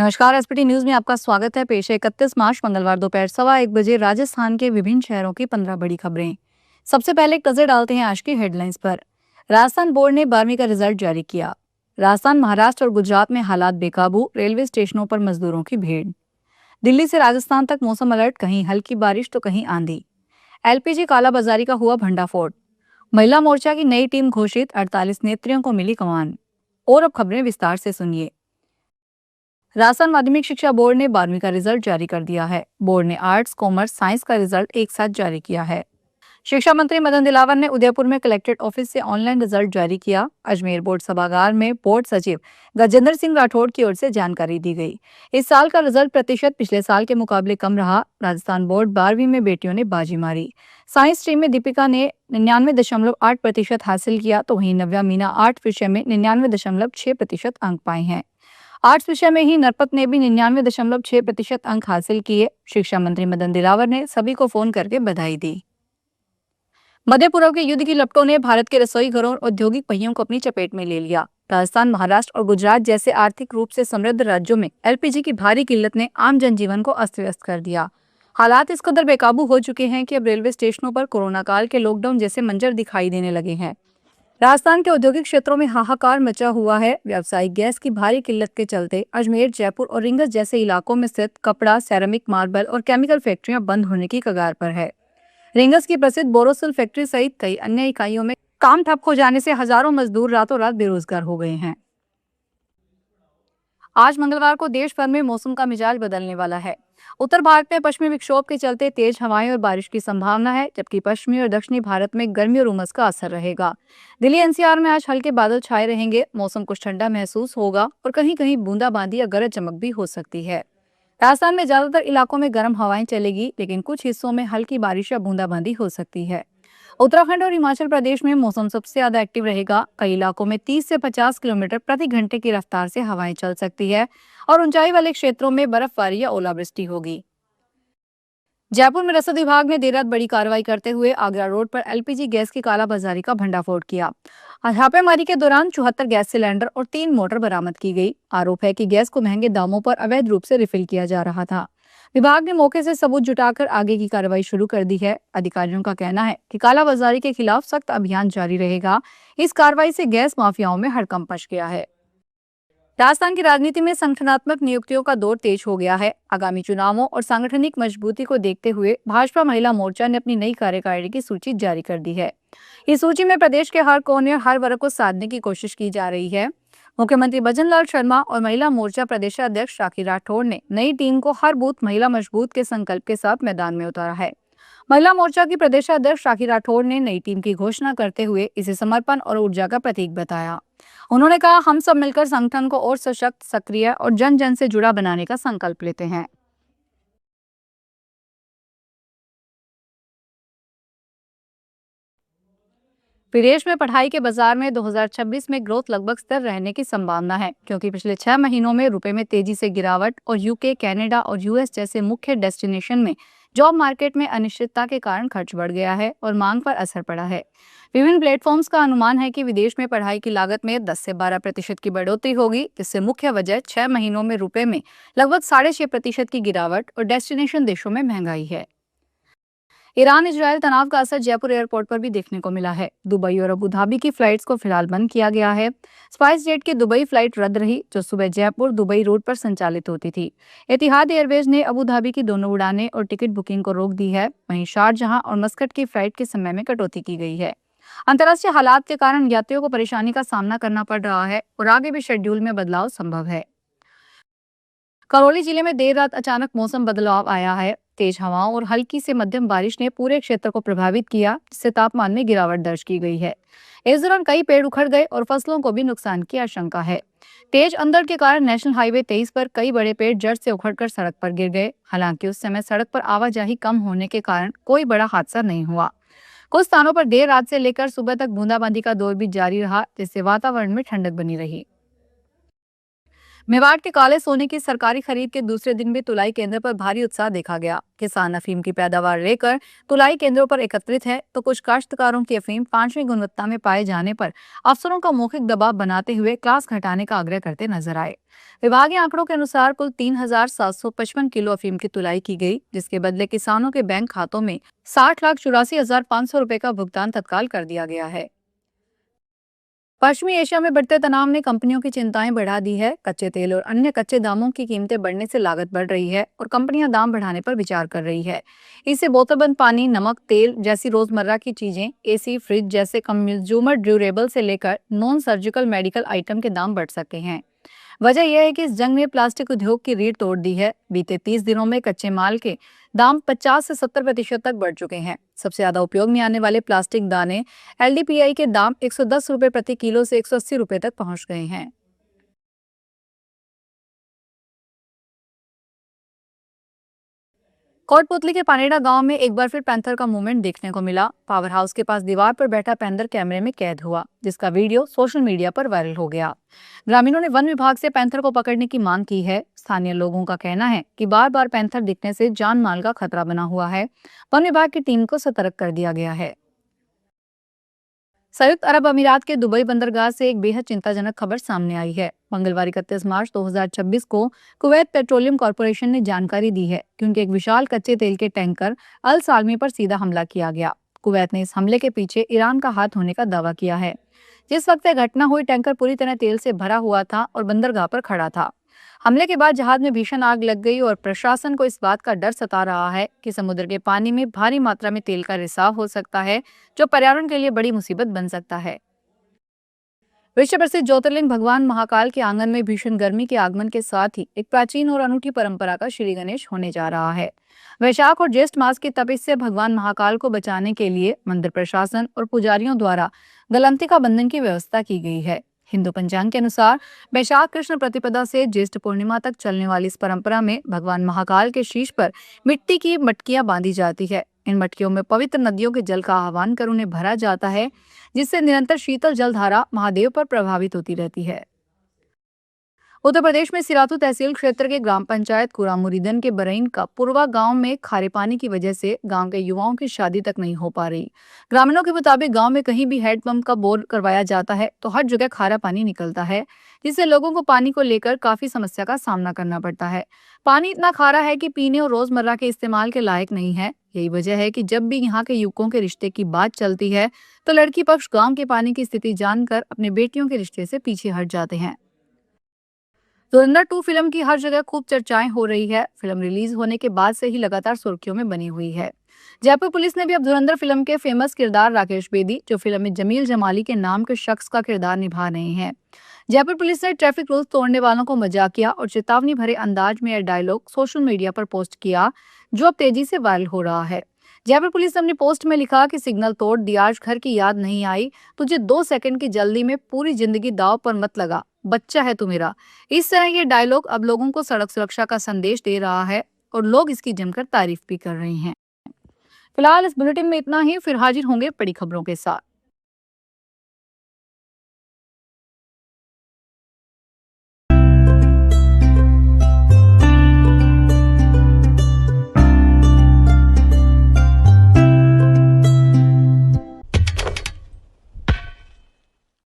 नमस्कार। SPT news में आपका स्वागत है। पेश है 31 मार्च मंगलवार दोपहर 1:15 बजे राजस्थान के विभिन्न शहरों की 15 बड़ी खबरें। सबसे पहले एक नजर डालते हैं आज की हेडलाइंस पर। राजस्थान बोर्ड ने 12वीं का रिजल्ट जारी किया। राजस्थान, महाराष्ट्र और गुजरात में हालात बेकाबू, रेलवे स्टेशनों पर मजदूरों की भीड़। दिल्ली से राजस्थान तक मौसम अलर्ट, कहीं हल्की बारिश तो कहीं आंधी। एलपीजी कालाबाजारी का हुआ भंडाफोड़। महिला मोर्चा की नई टीम घोषित, 48 नेत्रियों को मिली कमान। और अब खबरें विस्तार से सुनिए। राजस्थान माध्यमिक शिक्षा बोर्ड ने 12वीं का रिजल्ट जारी कर दिया है। बोर्ड ने आर्ट्स, कॉमर्स, साइंस का रिजल्ट एक साथ जारी किया है। शिक्षा मंत्री मदन दिलावर ने उदयपुर में कलेक्ट्रेट ऑफिस से ऑनलाइन रिजल्ट जारी किया। अजमेर बोर्ड सभागार में बोर्ड सचिव गजेंद्र सिंह राठौड़ की ओर से जानकारी दी गई। इस साल का रिजल्ट प्रतिशत पिछले साल के मुकाबले कम रहा। राजस्थान बोर्ड 12वीं में बेटियों ने बाजी मारी। साइंस स्ट्रीम में दीपिका ने 99.8% हासिल किया, तो वहीं नव्या मीना आर्ट विषय में 99.6% अंक पाए हैं। आर्ट्स विषय में ही नरपत ने भी 99.6% अंक हासिल किए। शिक्षा मंत्री मदन दिलावर ने सभी को फोन करके बधाई दी। मध्य पूर्व के युद्ध की लपटों ने भारत के रसोई घरों और औद्योगिक पहियों को अपनी चपेट में ले लिया। राजस्थान, महाराष्ट्र और गुजरात जैसे आर्थिक रूप से समृद्ध राज्यों में एलपीजी की भारी किल्लत ने आम जनजीवन को अस्त व्यस्त कर दिया। हालात इस कदर बेकाबू हो चुके हैं कि अब रेलवे स्टेशनों पर कोरोना काल के लॉकडाउन जैसे मंजर दिखाई देने लगे हैं। राजस्थान के औद्योगिक क्षेत्रों में हाहाकार मचा हुआ है। व्यावसायिक गैस की भारी किल्लत के चलते अजमेर, जयपुर और रींगस जैसे इलाकों में स्थित कपड़ा, सेरेमिक, मार्बल और केमिकल फैक्ट्रियां बंद होने की कगार पर है। रींगस की प्रसिद्ध बोरोसिल फैक्ट्री सहित कई अन्य इकाइयों में काम ठप हो जाने से हजारों मजदूर रातों रात बेरोजगार हो गए हैं। आज मंगलवार को देश भर में मौसम का मिजाज बदलने वाला है। उत्तर भारत में पश्चिमी विक्षोभ के चलते तेज हवाएं और बारिश की संभावना है, जबकि पश्चिमी और दक्षिणी भारत में गर्मी और उमस का असर रहेगा। दिल्ली एनसीआर में आज हल्के बादल छाए रहेंगे। मौसम कुछ ठंडा महसूस होगा और कहीं कहीं बूंदाबांदी या गरज चमक भी हो सकती है। राजस्थान में ज्यादातर इलाकों में गर्म हवाएं चलेगी, लेकिन कुछ हिस्सों में हल्की बारिश या बूंदाबांदी हो सकती है। उत्तराखंड और हिमाचल प्रदेश में मौसम सबसे ज्यादा एक्टिव रहेगा। कई इलाकों में 30 से 50 किलोमीटर प्रति घंटे की रफ्तार से हवाएं चल सकती है और ऊंचाई वाले क्षेत्रों में बर्फबारी या ओलावृष्टि होगी। जयपुर में रसद विभाग ने देर रात बड़ी कार्रवाई करते हुए आगरा रोड पर एलपीजी गैस की कालाबाजारी का भंडाफोड़ किया। छापेमारी के दौरान 74 गैस सिलेंडर और 3 मोटर बरामद की गई। आरोप है कि गैस को महंगे दामों पर अवैध रूप से रिफिल किया जा रहा था। विभाग ने मौके से सबूत जुटाकर आगे की कार्रवाई शुरू कर दी है। अधिकारियों का कहना है कि कालाबाजारी के खिलाफ सख्त अभियान जारी रहेगा। इस कार्रवाई से गैस माफियाओं में हड़कंप मच गया है। राजस्थान की राजनीति में संगठनात्मक नियुक्तियों का दौर तेज हो गया है। आगामी चुनावों और सांगठनिक मजबूती को देखते हुए भाजपा महिला मोर्चा ने अपनी नई कार्यकारिणी की सूची जारी कर दी है। इस सूची में प्रदेश के हर कोने और हर वर्ग को साधने की कोशिश की जा रही है। मुख्यमंत्री भजनलाल शर्मा और महिला मोर्चा प्रदेशाध्यक्ष राखी राठौड़ ने नई टीम को हर बूथ महिला मजबूत के संकल्प के साथ मैदान में उतारा है। महिला मोर्चा की प्रदेशाध्यक्ष राखी राठौड़ ने नई टीम की घोषणा करते हुए इसे समर्पण और ऊर्जा का प्रतीक बताया। उन्होंने कहा, हम सब मिलकर संगठन को और सशक्त, सक्रिय और जन जन से जुड़ा बनाने का संकल्प लेते हैं। विदेश में पढ़ाई के बाजार में 2026 में ग्रोथ लगभग स्थिर रहने की संभावना है, क्योंकि पिछले 6 महीनों में रुपए में तेजी से गिरावट और यूके, कनाडा और यूएस जैसे मुख्य डेस्टिनेशन में जॉब मार्केट में अनिश्चितता के कारण खर्च बढ़ गया है और मांग पर असर पड़ा है। विभिन्न प्लेटफॉर्म्स का अनुमान है कि विदेश में पढ़ाई की लागत में 10 से 12% की बढ़ोतरी होगी, जिससे मुख्य वजह 6 महीनों में रुपए में लगभग 6.5% की गिरावट और डेस्टिनेशन देशों में महंगाई है। ईरान इजरायल तनाव का असर जयपुर एयरपोर्ट पर भी देखने को मिला है। दुबई और अबू धाबी की फ्लाइट्स को फिलहाल बंद किया गया है। स्पाइस जेट की दुबई फ्लाइट रद्द रही, जो सुबह जयपुर दुबई रूट पर संचालित होती थी। एतिहाद एयरवेज ने अबू धाबी की दोनों उड़ानें और टिकट बुकिंग को रोक दी है। वहीं शारजहां और मस्कट की फ्लाइट के समय में कटौती की गई है। अंतर्राष्ट्रीय हालात के कारण यात्रियों को परेशानी का सामना करना पड़ रहा है और आगे भी शेड्यूल में बदलाव संभव है। करौली जिले में देर रात अचानक मौसम बदलाव आया है। तेज हवाओं और हल्की से मध्यम बारिश ने पूरे क्षेत्र को प्रभावित किया, जिससे तापमान में गिरावट दर्ज की गई है। इस दौरान कई पेड़ उखड़ गए और फसलों को भी नुकसान की आशंका है। तेज अंधड़ के कारण नेशनल हाईवे 23 पर कई बड़े पेड़ जड़ से उखड़कर सड़क पर गिर गए। हालांकि उस समय सड़क पर आवाजाही कम होने के कारण कोई बड़ा हादसा नहीं हुआ। कुछ स्थानों पर देर रात से लेकर सुबह तक बूंदाबांदी का दौर भी जारी रहा, जिससे वातावरण में ठंडक बनी रही। मेवाड़ के काले सोने की सरकारी खरीद के दूसरे दिन भी तुलाई केंद्र पर भारी उत्साह देखा गया। किसान अफीम की पैदावार लेकर तुलाई केंद्रों पर एकत्रित है, तो कुछ काश्तकारों की अफीम 5वीं गुणवत्ता में पाए जाने पर अफसरों का मौखिक दबाव बनाते हुए क्लास घटाने का आग्रह करते नजर आए। विभागीय आंकड़ों के अनुसार कुल 3,755 किलो अफीम की तुलाई की गई, जिसके बदले किसानों के बैंक खातों में 60,84,500 रुपए का भुगतान तत्काल कर दिया गया है। पश्चिमी एशिया में बढ़ते तनाव ने कंपनियों की चिंताएं बढ़ा दी है। कच्चे तेल और अन्य कच्चे दामों की कीमतें बढ़ने से लागत बढ़ रही है और कंपनियां दाम बढ़ाने पर विचार कर रही है। इससे बोतलबंद पानी, नमक, तेल जैसी रोजमर्रा की चीजें, एसी, फ्रिज जैसे कंज्यूमर ड्यूरेबल से लेकर नॉन सर्जिकल मेडिकल आइटम के दाम बढ़ सकते हैं। वजह यह है कि इस जंग ने प्लास्टिक उद्योग की रीढ़ तोड़ दी है। बीते 30 दिनों में कच्चे माल के दाम 50 से 70% तक बढ़ चुके हैं। सबसे ज्यादा उपयोग में आने वाले प्लास्टिक दाने एलडीपीआई के दाम 110 रुपए प्रति किलो से 180 रुपए तक पहुंच गए हैं। कोटपुतली के पानेड़ा गांव में एक बार फिर पैंथर का मूवमेंट देखने को मिला। पावर हाउस के पास दीवार पर बैठा पैंथर कैमरे में कैद हुआ, जिसका वीडियो सोशल मीडिया पर वायरल हो गया। ग्रामीणों ने वन विभाग से पैंथर को पकड़ने की मांग की है। स्थानीय लोगों का कहना है कि बार बार पैंथर दिखने से जान माल का खतरा बना हुआ है। वन विभाग की टीम को सतर्क कर दिया गया है। संयुक्त अरब अमीरात के दुबई बंदरगाह से एक बेहद चिंताजनक खबर सामने आई है। मंगलवार 31 मार्च 2026 को कुवैत पेट्रोलियम कॉरपोरेशन ने जानकारी दी है कि उनके एक विशाल कच्चे तेल के टैंकर अल सालमी पर सीधा हमला किया गया। कुवैत ने इस हमले के पीछे ईरान का हाथ होने का दावा किया है। जिस वक्त यह घटना हुई, टैंकर पूरी तरह तेल से भरा हुआ था और बंदरगाह पर खड़ा था। हमले के बाद जहाज में भीषण आग लग गई और प्रशासन को इस बात का डर सता रहा है कि समुद्र के पानी में भारी मात्रा में तेल का रिसाव हो सकता है, जो पर्यावरण के लिए बड़ी मुसीबत बन सकता है। विश्व प्रसिद्ध ज्योतिर्लिंग भगवान महाकाल के आंगन में भीषण गर्मी के आगमन के साथ ही एक प्राचीन और अनूठी परंपरा का श्री गणेश होने जा रहा है। वैशाख और ज्येष्ठ मास की तपिश से भगवान महाकाल को बचाने के लिए मंदिर प्रशासन और पुजारियों द्वारा गलंतिका बंधन की व्यवस्था की गई है। हिंदू पंचांग के अनुसार वैशाख कृष्ण प्रतिपदा से ज्येष्ठ पूर्णिमा तक चलने वाली इस परंपरा में भगवान महाकाल के शीश पर मिट्टी की मटकियां बांधी जाती है। इन मटकियों में पवित्र नदियों के जल का आह्वान कर उन्हें भरा जाता है, जिससे निरंतर शीतल जलधारा महादेव पर प्रभावित होती रहती है। उत्तर प्रदेश में सिराथू तहसील क्षेत्र के ग्राम पंचायत कुरा मुरीदन के बरईन का पूर्वा गांव में खारे पानी की वजह से गांव के युवाओं की शादी तक नहीं हो पा रही। ग्रामीणों के मुताबिक गांव में कहीं भी हैंडपंप का बोर करवाया जाता है तो हर जगह खारा पानी निकलता है, जिससे लोगों को पानी को लेकर काफी समस्या का सामना करना पड़ता है। पानी इतना खारा है कि पीने और रोजमर्रा के इस्तेमाल के लायक नहीं है। यही वजह है कि जब भी यहाँ के युवकों के रिश्ते की बात चलती है तो लड़की पक्ष गांव के पानी की स्थिति जानकर अपने बेटियों के रिश्ते से पीछे हट जाते हैं। धुरंधर 2 फिल्म की हर जगह खूब चर्चाएं हो रही है। फिल्म रिलीज होने के बाद से ही लगातार सुर्खियों में बनी हुई है। जयपुर पुलिस ने भी अब धुरंधर फिल्म के फेमस किरदार राकेश बेदी, जो फिल्म में जमील जमाली के नाम के शख्स का किरदार निभा रहे हैं। जयपुर पुलिस ने ट्रैफिक रूल्स तोड़ने वालों को मजाकिया और चेतावनी भरे अंदाज में यह डायलॉग सोशल मीडिया पर पोस्ट किया, जो अब तेजी से वायरल हो रहा है। जयपुर पुलिस ने अपनी पोस्ट में लिखा कि सिग्नल तोड़ दिया, आज घर की याद नहीं आई, तुझे 2 सेकंड की जल्दी में पूरी जिंदगी दांव पर मत लगा, बच्चा है तू मेरा। इस तरह ये डायलॉग अब लोगों को सड़क सुरक्षा का संदेश दे रहा है और लोग इसकी जमकर तारीफ भी कर रहे हैं। फिलहाल इस बुलेटिन में इतना ही, फिर हाजिर होंगे बड़ी खबरों के साथ।